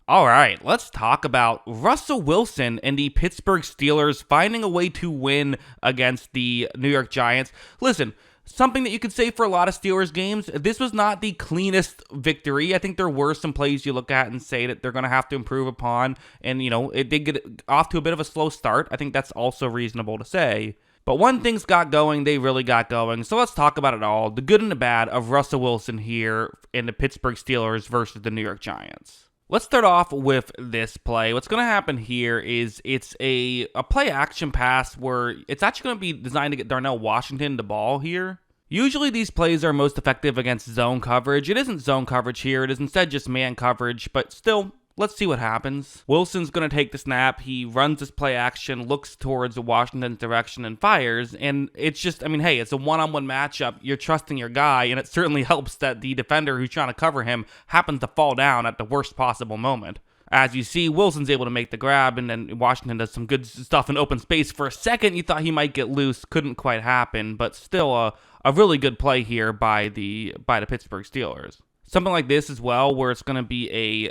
All right, let's talk about Russell Wilson and the Pittsburgh Steelers finding a way to win against the New York Giants. Listen, something that you could say for a lot of Steelers games, this was not the cleanest victory. I think there were some plays you look at and say that they're going to have to improve upon. And, it did get off to a bit of a slow start. I think that's also reasonable to say. But when things got going, they really got going. So let's talk about it all. The good and the bad of Russell Wilson here in the Pittsburgh Steelers versus the New York Giants. Let's start off with this play. What's going to happen here is it's a play action pass where it's actually going to be designed to get Darnell Washington the ball here. Usually these plays are most effective against zone coverage. It isn't zone coverage here. It is instead just man coverage, but still, let's see what happens. Wilson's going to take the snap. He runs this play action, looks towards Washington's direction, and fires. And it's just, hey, it's a one-on-one matchup. You're trusting your guy, and it certainly helps that the defender who's trying to cover him happens to fall down at the worst possible moment. As you see, Wilson's able to make the grab, and then Washington does some good stuff in open space. For a second, you thought he might get loose. Couldn't quite happen, but still a really good play here by the Pittsburgh Steelers. Something like this as well, where it's going to be a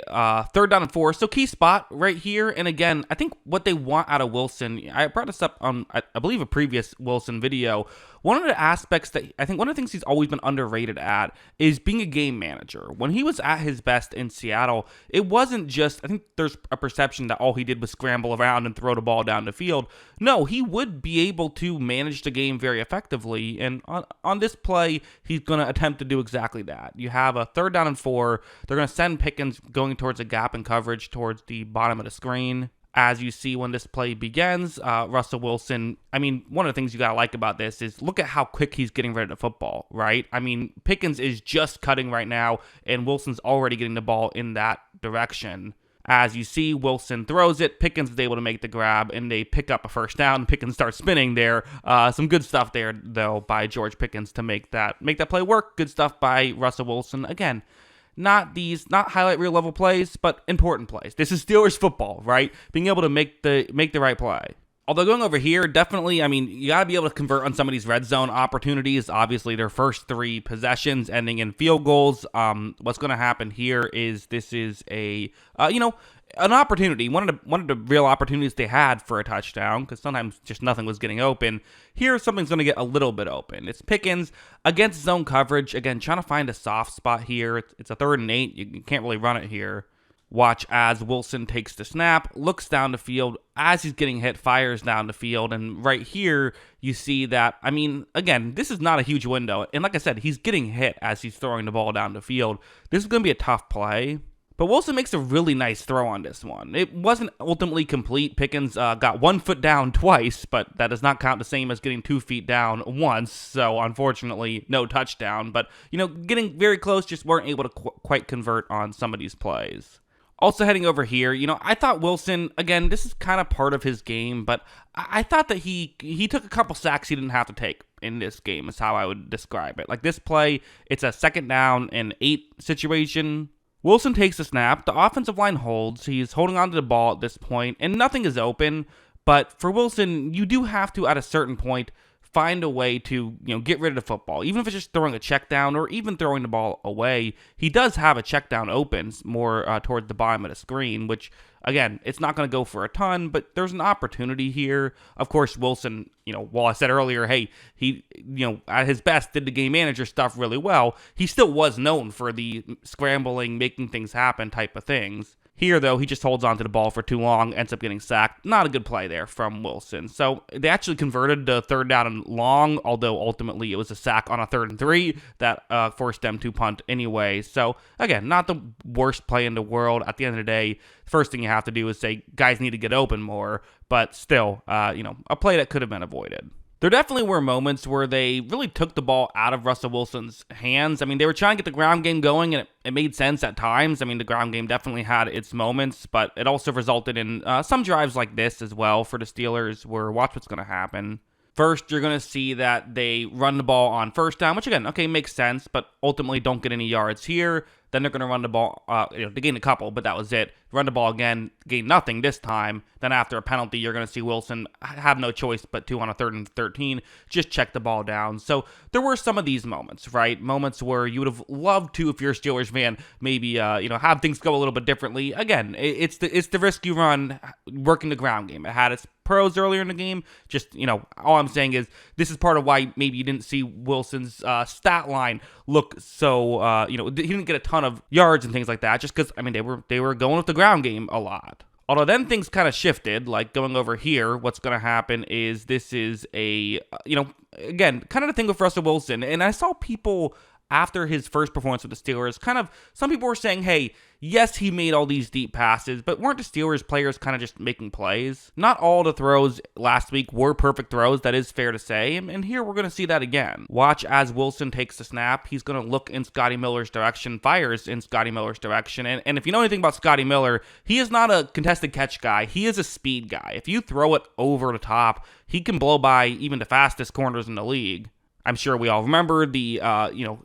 3rd down and 4. So key spot right here. And again, I think what they want out of Wilson, I brought this up on, I believe, a previous Wilson video. One of the aspects that I think one of the things he's always been underrated at is being a game manager. When he was at his best in Seattle, it wasn't just, I think there's a perception that all he did was scramble around and throw the ball down the field. No, he would be able to manage the game very effectively. And on this play, he's going to attempt to do exactly that. You have a 3rd down and 4. They're going to send Pickens going towards a gap in coverage towards the bottom of the screen. As you see when this play begins, Russell Wilson, one of the things you got to like about this is look at how quick he's getting rid of the football, right? Pickens is just cutting right now, and Wilson's already getting the ball in that direction. As you see, Wilson throws it, Pickens is able to make the grab, and they pick up a 1st down. Pickens starts spinning there. Some good stuff there, though, by George Pickens to make that play work. Good stuff by Russell Wilson. Again, not highlight reel level plays, but important plays. This is Steelers football, right? Being able to make the right play. Although going over here, definitely, you got to be able to convert on some of these red zone opportunities. Obviously, their first 3 possessions ending in field goals. What's going to happen here is this is an opportunity. One of the real opportunities they had for a touchdown, because sometimes just nothing was getting open. Here, something's going to get a little bit open. It's Pickens against zone coverage. Again, trying to find a soft spot here. It's a 3rd and 8. You can't really run it here. Watch as Wilson takes the snap, looks down the field, as he's getting hit, fires down the field, and right here, you see that, again, this is not a huge window, and like I said, he's getting hit as he's throwing the ball down the field. This is going to be a tough play, but Wilson makes a really nice throw on this one. It wasn't ultimately complete. Pickens got 1 foot down twice, but that does not count the same as getting 2 feet down once, so unfortunately, no touchdown, but, getting very close, just weren't able to quite convert on some of these plays. Also heading over here, I thought Wilson, again, this is kind of part of his game, but I thought that he took a couple sacks he didn't have to take in this game, is how I would describe it. Like this play, it's a 2nd down and 8 situation. Wilson takes the snap, the offensive line holds, he's holding on to the ball at this point, and nothing is open, but for Wilson, you do have to, at a certain point, find a way to, get rid of the football. Even if it's just throwing a check down or even throwing the ball away, he does have a check down open more towards the bottom of the screen, which, again, it's not going to go for a ton, but there's an opportunity here. Of course, Wilson, while I said earlier, hey, he, at his best did the game manager stuff really well, he still was known for the scrambling, making things happen type of things. Here, though, he just holds on to the ball for too long, ends up getting sacked. Not a good play there from Wilson. So they actually converted to 3rd down and long, although ultimately it was a sack on a 3rd and 3 that forced them to punt anyway. So, again, not the worst play in the world. At the end of the day, first thing you have to do is say, guys need to get open more. But still, a play that could have been avoided. There definitely were moments where they really took the ball out of Russell Wilson's hands. They were trying to get the ground game going, and it made sense at times. The ground game definitely had its moments, but it also resulted in some drives like this as well for the Steelers, where watch what's going to happen. First, you're going to see that they run the ball on 1st down, which again, okay, makes sense, but ultimately don't get any yards here. Then they're going to run the ball, they gained a couple, but that was it. run the ball again, gain nothing this time. Then after a penalty, you're going to see Wilson have no choice but to, on a 3rd and 13, just check the ball down. So there were some of these moments, right? Moments where you would have loved to, if you're a Steelers fan, maybe have things go a little bit differently. Again, it's the risk you run working the ground game. It had its pros earlier in the game. Just, all I'm saying is this is part of why maybe you didn't see Wilson's stat line look so, he didn't get a ton of yards and things like that, just because, they were going with the ground game a lot. Although then things kind of shifted, like going over here, what's going to happen is this is a, again, kind of the thing with Russell Wilson. And I saw people after his first performance with the Steelers, some people were saying, hey, yes, he made all these deep passes, but weren't the Steelers players kind of just making plays? Not all the throws last week were perfect throws, that is fair to say, and here we're going to see that again. Watch as Wilson takes the snap, he's going to look in Scotty Miller's direction, fires in Scotty Miller's direction, and if you know anything about Scotty Miller, he is not a contested catch guy, he is a speed guy. If you throw it over the top, he can blow by even the fastest corners in the league. I'm sure we all remember the,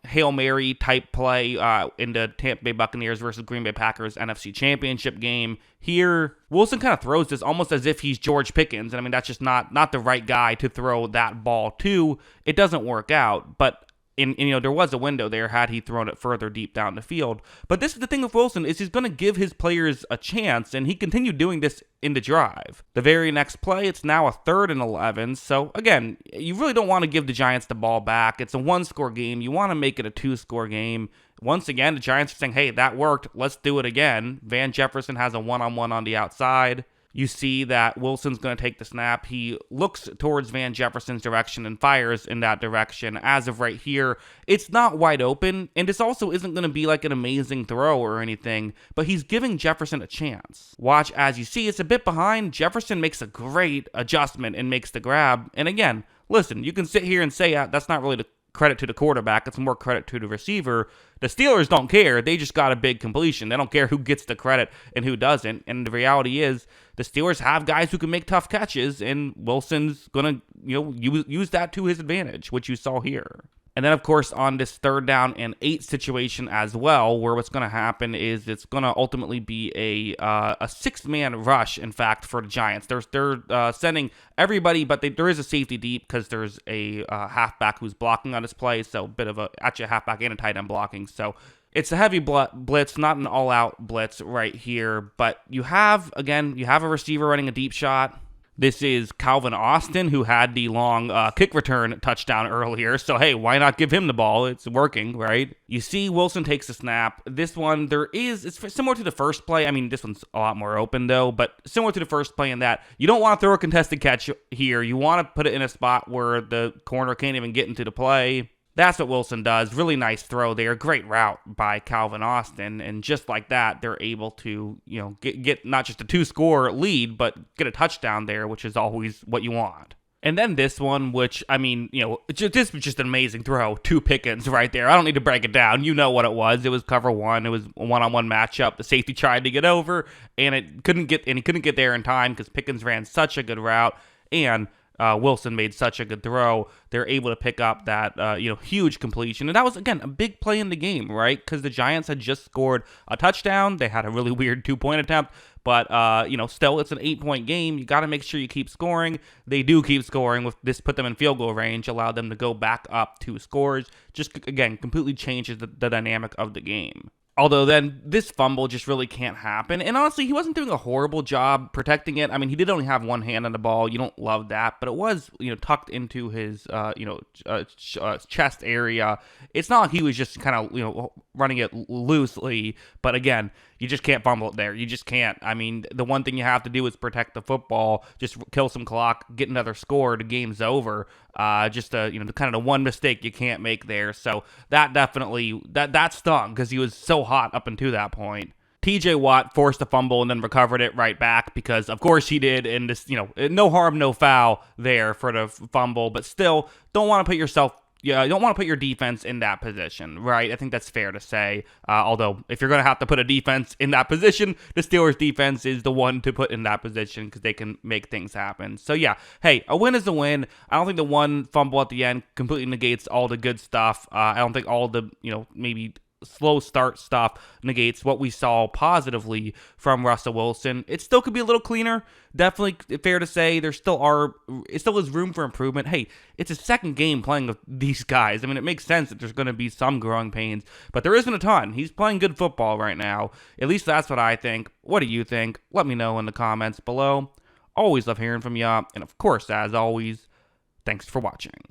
Hail Mary type play in the Tampa Bay Buccaneers versus Green Bay Packers NFC Championship game. Here, Wilson kind of throws this almost as if he's George Pickens. And that's just not the right guy to throw that ball to. It doesn't work out, but there was a window there had he thrown it further deep down the field. But this is the thing with Wilson is he's going to give his players a chance, and he continued doing this in the drive. The very next play, it's now a 3rd and 11. So again, you really don't want to give the Giants the ball back. It's a 1-score game. You want to make it a 2-score game. Once again, the Giants are saying, hey, that worked. Let's do it again. Van Jefferson has a one-on-one on the outside. You see that Wilson's going to take the snap. He looks towards Van Jefferson's direction and fires in that direction. As of right here, it's not wide open, and this also isn't going to be like an amazing throw or anything, but he's giving Jefferson a chance. Watch as you see, it's a bit behind. Jefferson makes a great adjustment and makes the grab. And again, listen, you can sit here and say that's not really the credit to the quarterback, it's more credit to the receiver. The Steelers don't care, they just got a big completion. They don't care who gets the credit and who doesn't, and the reality is the Steelers have guys who can make tough catches, and Wilson's gonna use that to his advantage, which you saw here. And then, of course, on this 3rd down and 8 situation as well, where what's going to happen is it's going to ultimately be a 6-man rush, in fact, for the Giants. They're sending everybody, but there is a safety deep because there's a halfback who's blocking on this play, so a bit of actually a halfback and a tight end blocking. So it's a heavy blitz, not an all-out blitz right here, but you have a receiver running a deep shot. This is Calvin Austin, who had the long kick return touchdown earlier. So, hey, why not give him the ball? It's working, right? You see Wilson takes the snap. This one, it's similar to the first play. This one's a lot more open, though, but similar to the first play in that you don't want to throw a contested catch here. You want to put it in a spot where the corner can't even get into the play. That's what Wilson does. Really nice throw there. Great route by Calvin Austin. And just like that, they're able to, get not just a 2-score lead, but get a touchdown there, which is always what you want. And then this one, which, this was just an amazing throw to Pickens right there. I don't need to break it down. You know what it was. It was cover 1. It was a one-on-one matchup. The safety tried to get over, and he couldn't get there in time because Pickens ran such a good route, and Wilson made such a good throw. They're able to pick up that, huge completion. And that was, again, a big play in the game, right? Because the Giants had just scored a touchdown. They had a really weird 2-point attempt. But, still, it's an 8-point game. You got to make sure you keep scoring. They do keep scoring. With this, put them in field goal range, allowed them to go back up 2 scores. Just, again, completely changes the dynamic of the game. Although then this fumble just really can't happen. And honestly, he wasn't doing a horrible job protecting it. He did only have one hand on the ball. You don't love that, but it was, tucked into his, chest area. It's not like he was just kind of, running it loosely. But again, you just can't fumble it there. You just can't. The one thing you have to do is protect the football, just kill some clock, get another score, the game's over. Just kind of the one mistake you can't make there. So that definitely, that stung because he was so hot up until that point. TJ Watt forced a fumble and then recovered it right back because, of course, he did. And this, no harm, no foul there for the fumble. But still, don't want to put you don't want to put your defense in that position, right? I think that's fair to say. Although, if you're going to have to put a defense in that position, the Steelers' defense is the one to put in that position because they can make things happen. So, yeah, hey, a win is a win. I don't think the one fumble at the end completely negates all the good stuff. I don't think all the, maybe slow start stuff negates what we saw positively from Russell Wilson. It still could be a little cleaner. Definitely fair to say it still is room for improvement. Hey, it's his second game playing with these guys. I mean, it makes sense that there's going to be some growing pains, but there isn't a ton. He's playing good football right now. At least that's what I think. What do you think? Let me know in the comments below. Always love hearing from you. And of course, as always, thanks for watching.